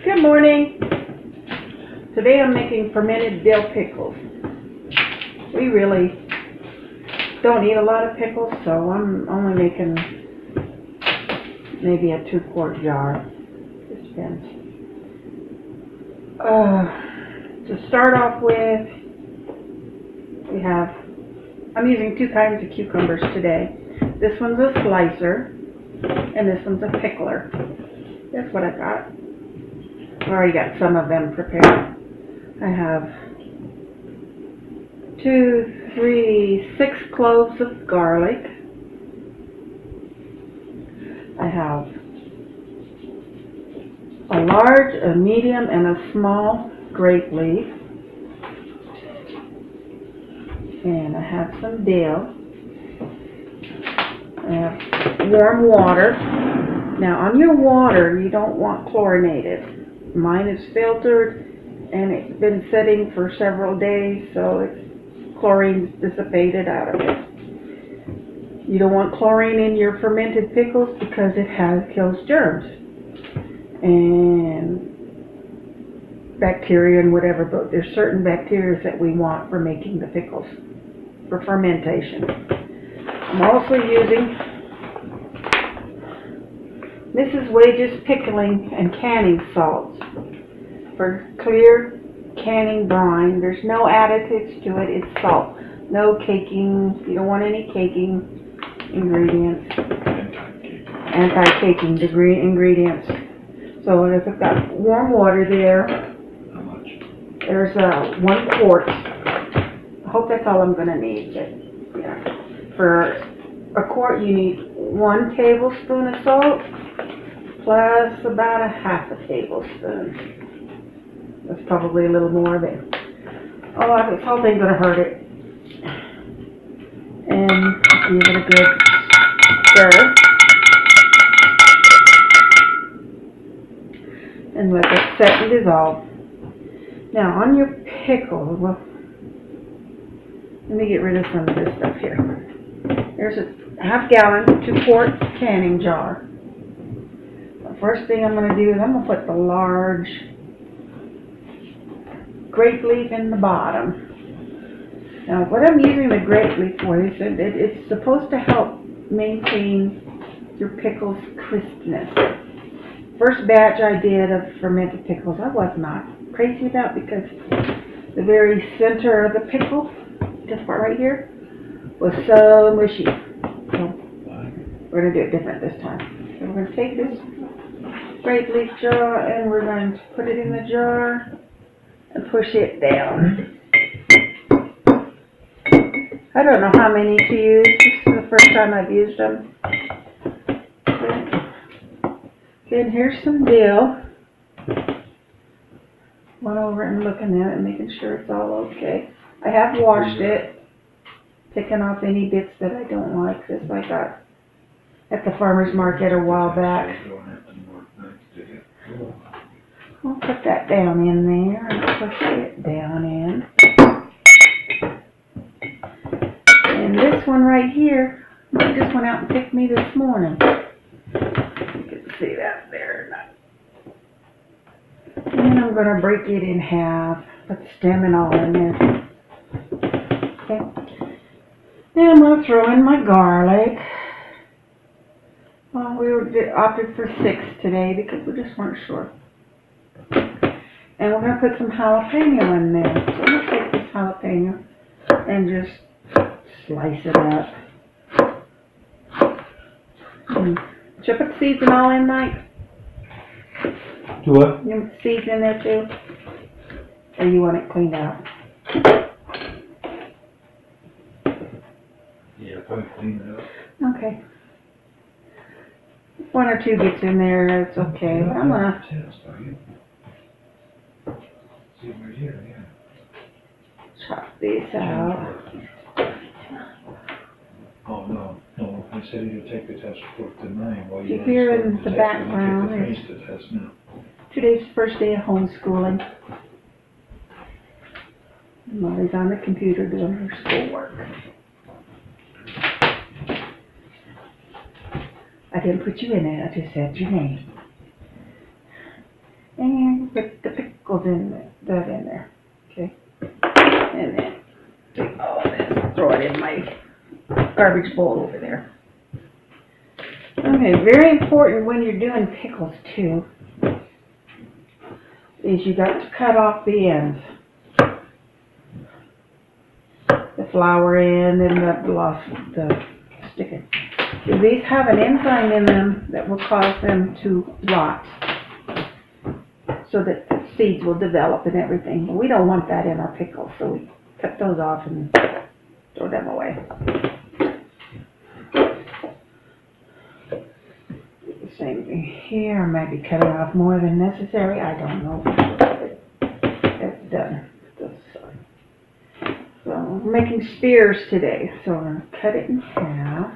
Good morning. Today I'm making fermented dill pickles. We really don't eat a lot of pickles, so I'm only making maybe a 2-quart jar. It depends. To start off with, I'm using 2 kinds of cucumbers today. This one's a slicer, and this one's a pickler. That's what I got. I already got some of them prepared. I have 6 cloves of garlic. I have a large, a medium, and a small grape leaf. And I have some dill. I have warm water. Now on your water, you don't want chlorinated. Mine is filtered and it's been sitting for several days, so chlorine's dissipated out of it. You don't want chlorine in your fermented pickles because it kills germs and bacteria and whatever, but there's certain bacteria that we want for making the pickles, for fermentation. I'm also using Mrs. Wage's pickling and canning salts for clear canning brine. There's no additives to it, it's salt. No caking, you don't want any caking ingredients. Anti-caking ingredients. So if I've got warm water there, how much? There's 1 quart. I hope that's all I'm going to need. But yeah. For a quart you need 1 tablespoon of salt plus about a half a tablespoon. That's probably a little more of it. Oh, the salt ain't going to hurt it. And give it a good stir. And let it set and dissolve. Now on your pickle, well, let me get rid of some of this stuff here. There's a half-gallon, 2-quart canning jar. The first thing I'm going to do is I'm going to put the large grape leaf in the bottom. Now what I'm using the grape leaf for is that it's supposed to help maintain your pickles' crispness. First batch I did of fermented pickles I was not crazy about because the very center of the pickle, this part right here, was so mushy. So we're going to do it different this time. So we're going to take this grape leaf jar and we're going to put it in the jar and push it down. I don't know how many to use. This is the first time I've used them. Then here's some dill. Went over and looking at it and making sure it's all okay. I have washed it, picking off any bits that I don't like. This I got at the farmer's market a while back. I'll put that down in there and push it down in. And this one right here, I just went out and picked me this morning. You can see that there. And I'm going to break it in half, put the stem and all in there. Okay. And I'm going to throw in my garlic. Well, we opted for 6 today because we just weren't sure. And we're going to put some jalapeno in there. So I'm going to take this jalapeno and just slice it up. And should I put seeds and all in, Mike? Do what? You want seeds in there too? Or you want it cleaned out? Yeah, probably clean it up. Okay. 1 or 2 gets in there, it's okay. But I'm going to chop these out. Oh, no. I said you'd take the test report tonight while you You hear in the background, take the test now. Today's the first day of homeschooling. Molly's on the computer doing her schoolwork. I didn't put you in it, I just said your name. And put the pickles in there. Okay. And then take all of this, throw it in my garbage bowl over there. Okay, very important when you're doing pickles too, is you got to cut off the ends. The flower end and the sticker. These have an enzyme in them that will cause them to rot, so that the seeds will develop and everything. We don't want that in our pickles, so we cut those off and throw them away. The same thing here. Maybe cutting off more than necessary. I don't know. It's done. So we're making spears today. So we're going to cut it in half.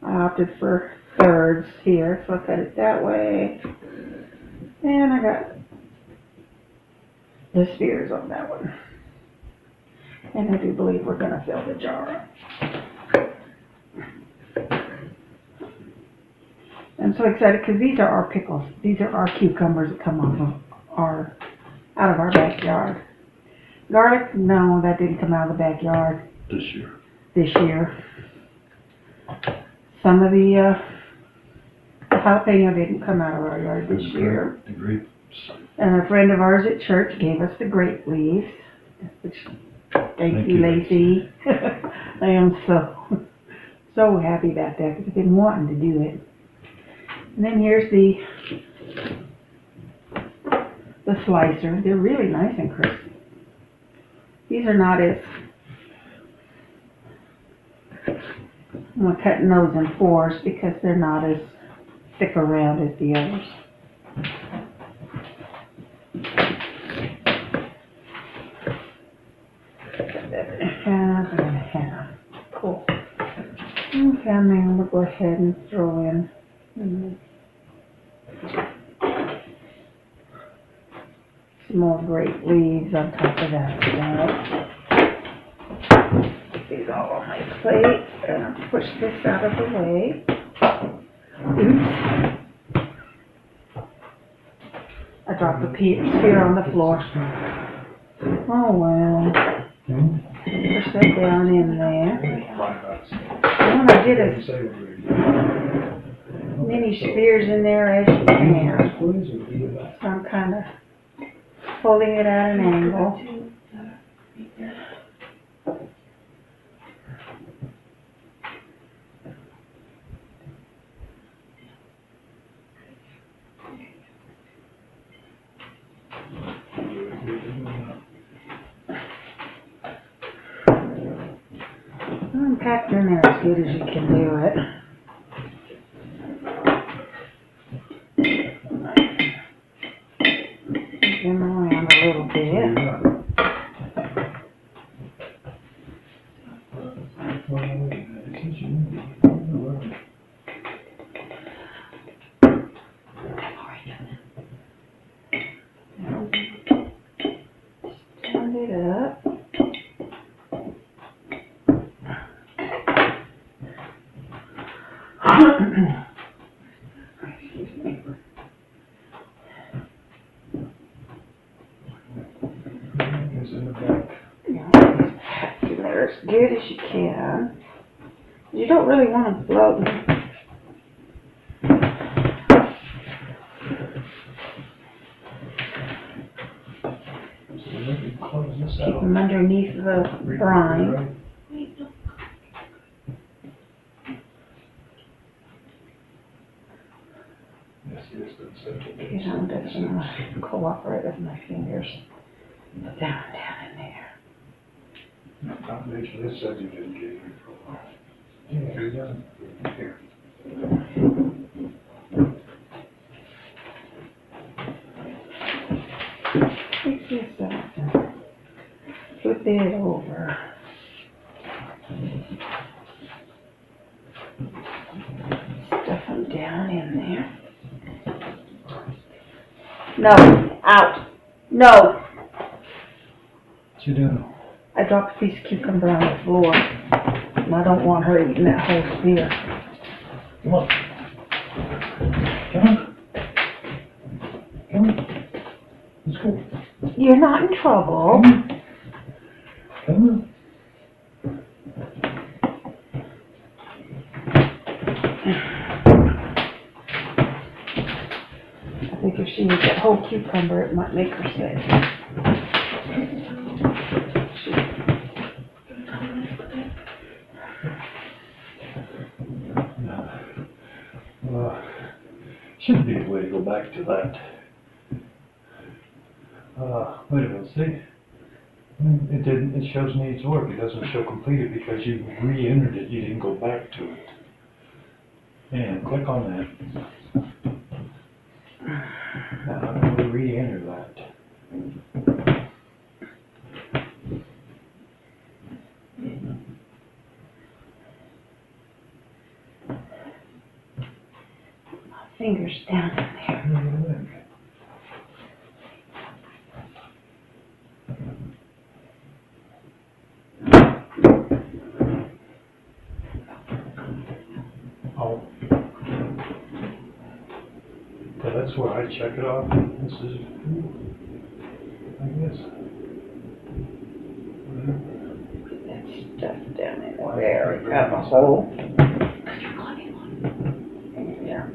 I opted for thirds here, so I'll cut it that way. And I got the spears on that one. And I do believe we're going to fill the jar up. I'm so excited because these are our pickles. These are our cucumbers that come off of out of our backyard. Garlic, no, that didn't come out of the backyard. This year. Some of the jalapeno didn't come out of our yard this year. The grapes. And a friend of ours at church gave us the grape leaves, which, thank you, Lacey. I am so happy about that because I've been wanting to do it. And then here's the slicer. They're really nice and crispy. These are not as, I'm cutting those in fours because they're not as thick around as the others. Half and half. Cool. Okay, and then we'll go ahead and throw in some more grape leaves on top of that. Put these all on my plate and I'll push this out of the way. Oops. I dropped the spear on the floor. Oh well. Push that down in there. And I did as many spears in there as you can. So I'm kind of pulling it at an angle. And packed in there as good as you can do it. Them around a little bit. Stand it up. Excuse me. In the back. Get there as good as you can. You don't really want them floating. Keep them underneath the brine. Okay, I'm just going to cooperate with my fingers. Down in there. Combination, this said you didn't get it. Yeah, you're done. Here. Take this out and flip it over. Stuff them down in there. No, out. No. What you doing? I dropped a piece of cucumber on the floor, and I don't want her eating that whole spear. Come on. you're not in trouble. Come on. I think if she eats that whole cucumber, it might make her sick. Shouldn't be the way to go back to that. Wait a minute, see? It didn't, it shows needs work. It doesn't show completed because you re-entered it. You didn't go back to it. And click on that. Now I'm going to re-enter that. Fingers down in there. Oh. So that's where I check it off. This is, I guess. That stuff down in there. We got a hole. Yeah.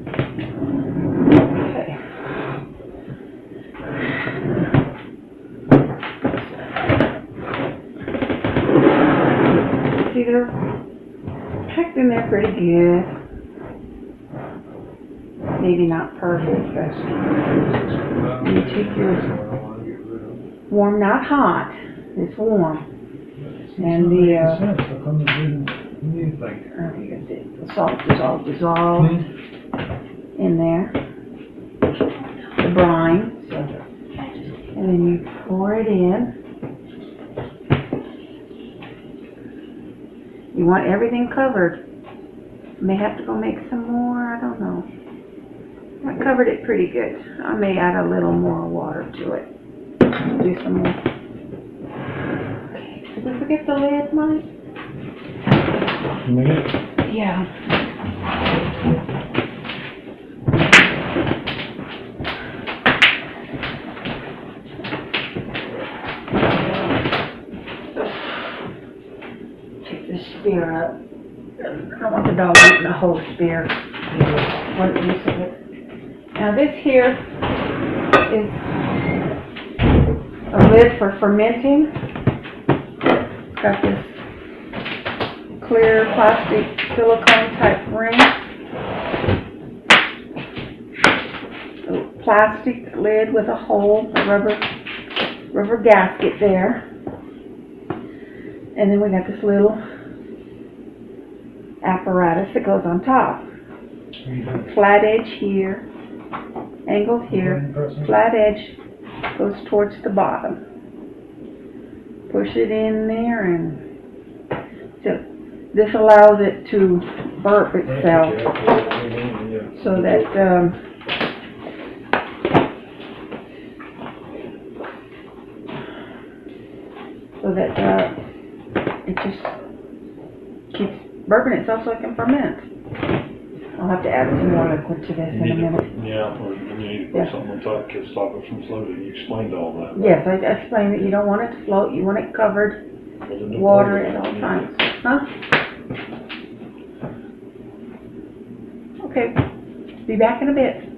Okay. See, they're packed in there pretty good. Maybe not perfect, but you take your warm, not hot. It's warm. And the you can see the salt dissolve in there. The brine. And then you pour it in. You want everything covered. May have to go make some more, I don't know. I covered it pretty good. I may add a little more water to it. Do some more. Okay. Did we forget the lid, Mike? Yeah. Take this spear up. I don't want the dog eating the whole spear. One piece of it. Now this here is a lid for fermenting. It's got this clear plastic silicone type ring. A plastic lid with a hole, a rubber gasket there. And then we got this little apparatus that goes on top. Flat edge here, angled here, flat edge goes towards the bottom. Push it in there, and so this allows it to burp itself so that it just keeps burping itself so it can ferment. I'll have to add some more liquid to this in a minute. Yeah, or you need to put something on top to stop it from floating. You explained all that. Right? Yes, I explained that you don't want it to float. You want it covered, water at all times. Huh? Okay, be back in a bit.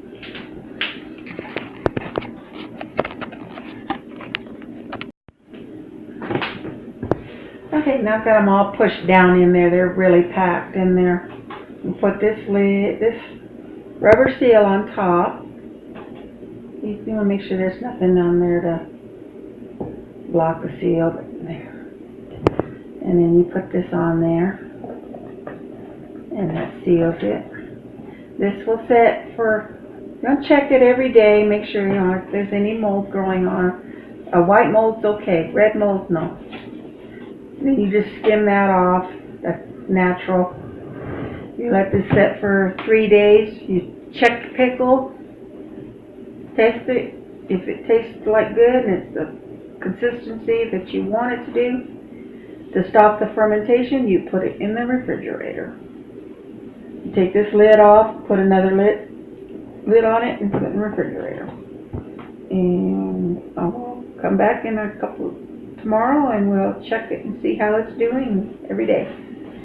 Okay, now I've got them all pushed down in there. They're really packed in there. You put this lid, this rubber seal on top. You want to make sure there's nothing on there to block the seal. There. And then you put this on there. And that seals it. This will set for, you're going to check it every day. Make sure, you know, if there's any mold growing on. A white mold's okay. Red mold, no. Then you just skim that off. That's natural. You let this set for 3 days. You check the pickle, taste it. If it tastes like good and it's the consistency that you want it to do, to stop the fermentation, you put it in the refrigerator. You take this lid off, put another lid on it, and put it in the refrigerator. And and I'll come back in a couple tomorrow and we'll check it and see how it's doing every day.